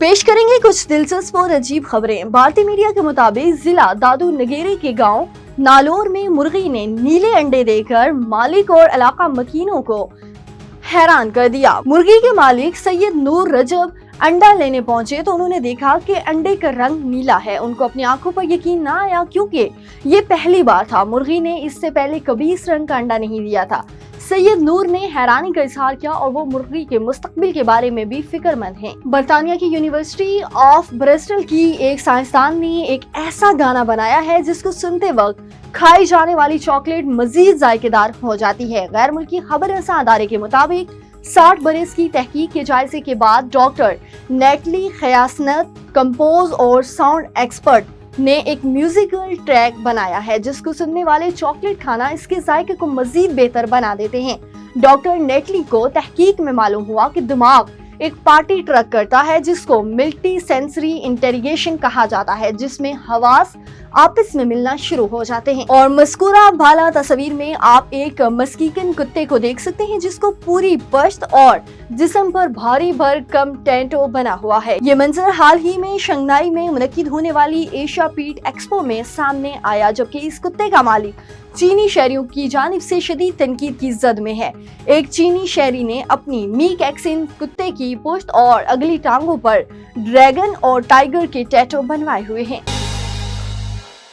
पेश करेंगे कुछ दिलचस्प और अजीब खबरें। भारतीय मीडिया के मुताबिक जिला दादू नगेरी के गांव नालोर में मुर्गी ने नीले अंडे देकर मालिक और इलाका मकीनों को हैरान कर दिया। मुर्गी के मालिक सैयद नूर रजब अंडा लेने पहुंचे तो उन्होंने देखा कि अंडे का रंग नीला है। उनको अपनी आंखों पर यकीन ना आया, क्योंकि ये पहली बार था। मुर्गी ने इससे पहले कभी इस रंग का अंडा नहीं दिया था। सैयद नूर ने हैरानी का इजहार किया और वो मुर्गी के मुस्तकबिल के बारे में भी फिक्रमंद हैं। बर्तानिया की यूनिवर्सिटी ऑफ ब्रिस्टल की एक साइंसदान ने एक ऐसा गाना बनाया है जिसको सुनते वक्त खाई जाने वाली चॉकलेट मजीद जायकेदार हो जाती है। गैर मुल्की खबर रसां अदारे के मुताबिक 60 बरस की तहकीक के जायजे के बाद डॉक्टर नेटली खयासनत, कंपोज और साउंड एक्सपर्ट ने एक म्यूजिकल ट्रैक बनाया है जिसको सुनने वाले चॉकलेट खाना इसके जायके को मजीद बेहतर बना देते हैं। डॉक्टर नेटली को तहकीक में मालूम हुआ कि दिमाग एक पार्टी ट्रक करता है जिसको मल्टी सेंसरी इंटेरोगेशन कहा जाता है, जिसमें हवास आपस में मिलना शुरू हो जाते हैं। और मस्कूरा भाला तस्वीर में आप एक मस्कीकन कुत्ते को देख सकते हैं जिसको पूरी पश्त और जिस्म पर भारी भरकम टैटू बना हुआ है। ये मंजर हाल ही में शंघाई में मुनक्किद होने वाली एशिया पीट एक्सपो में सामने आया, जबकि इस कुत्ते का मालिक चीनी शहरियों की जानिब से शदीद तनकीद की जद में है। एक चीनी शहरी ने अपनी मीक एक्सेंट कुत्ते की पुश्त और अगली टांगों पर ड्रैगन और टाइगर के टैटू बनवाए हुए हैं।